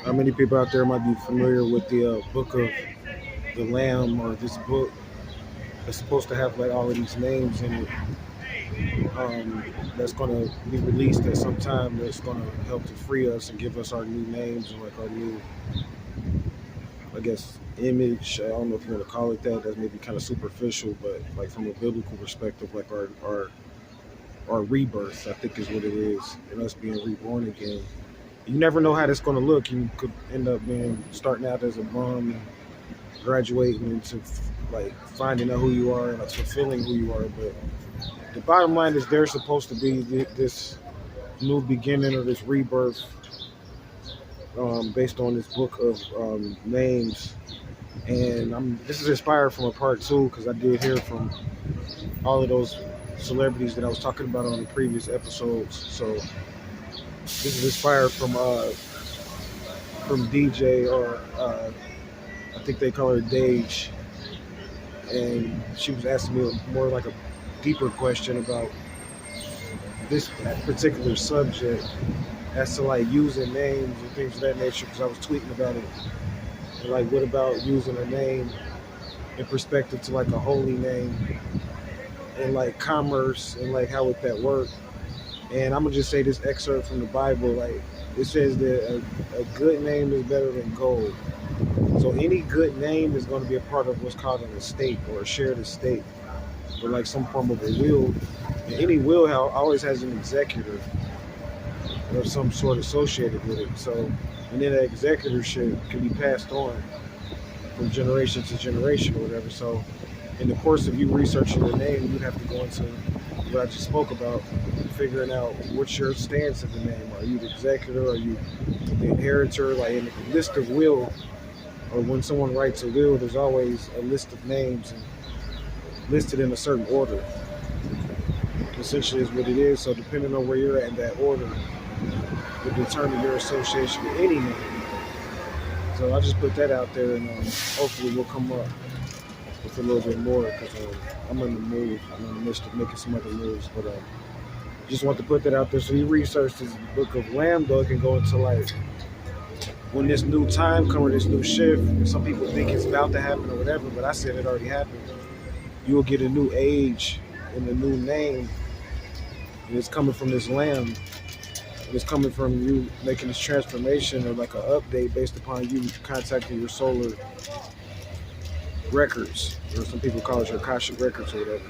How many people out there might be familiar with the book of the Lamb, or this book that's supposed to have like all of these names in it? That's going to be released at some time. That's going to help to free us and give us our new names and like our new, I guess, image. I don't know if you want to call it that. That's maybe kind of superficial, but like from a biblical perspective, like our rebirth, I think is what it is, and us being reborn again. You never know how that's going to look. You could end up being starting out as a bum and graduating into like finding out who you are and like fulfilling who you are. But the bottom line is there's supposed to be this new beginning or this rebirth based on this book of names. And this is inspired from a part two because I did hear from all of those celebrities that I was talking about on the previous episodes. So this is inspired from DJ, or I think they call her Dage, and she was asking me more like a deeper question about this particular subject as to like using names and things of that nature because I was tweeting about it. And like, what about using a name in perspective to like a holy name and like commerce and like how would that work? And I'm gonna just say this excerpt from the Bible. Like it says that a good name is better than gold. So any good name is going to be a part of what's called an estate or a shared estate, or like some form of a will. And any will always has an executor or some sort associated with it. So, and then that executorship can be passed on from generation to generation or whatever. So, in the course of you researching the name, you'd have to go into what I just spoke about, figuring out what's your stance of the name. Are you the executor? Are you the inheritor? Like in the list of will, or when someone writes a will, there's always a list of names and listed in a certain order. Essentially, is what it is. So, depending on where you're at in that order, will determine your association with any name. So, I just put that out there, and hopefully, we'll come up with a little bit more because I'm in the mood. I'm in the midst of making some other moves, but just want to put that out there. So, you research this book of Lamb, though, it can go into like when this new time comes or this new shift. And some people think it's about to happen or whatever, but I said it already happened. You will get a new age and a new name, and it's coming from this lamb. And it's coming from you making this transformation or like an update based upon you contacting your solar records, or some people call it your Akashic records or whatever.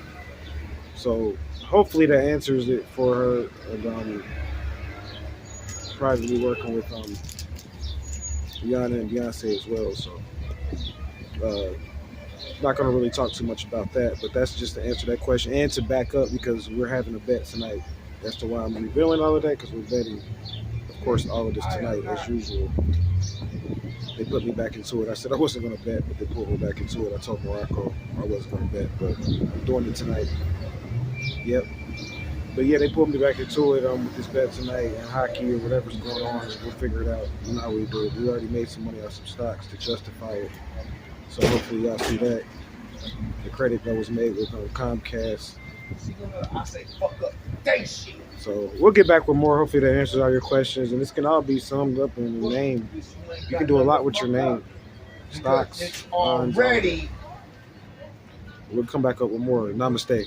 So hopefully that answers it for her. And privately working with Rihanna and Beyonce as well. So uh, not going to really talk too much about that, but that's just to answer that question and to back up because we're having a bet tonight. That's the why I'm revealing all of that because we're betting, of course, all of this tonight as usual. They put me back into it. I said I wasn't going to bet, but they pulled me back into it. I told Morocco I wasn't going to bet, but I'm doing it tonight. Yep. But yeah, they pulled me back into it with this bet tonight and hockey or whatever's going on. We'll figure it out. You know how we do it. We already made some money off some stocks to justify it. So hopefully y'all see that. The credit that was made with Comcast. I say fuck up that shit. So we'll get back with more. Hopefully that answers all your questions. And this can all be summed up in the name. You can do a lot with your name. Stocks, bonds, already. We'll come back up with more. Namaste.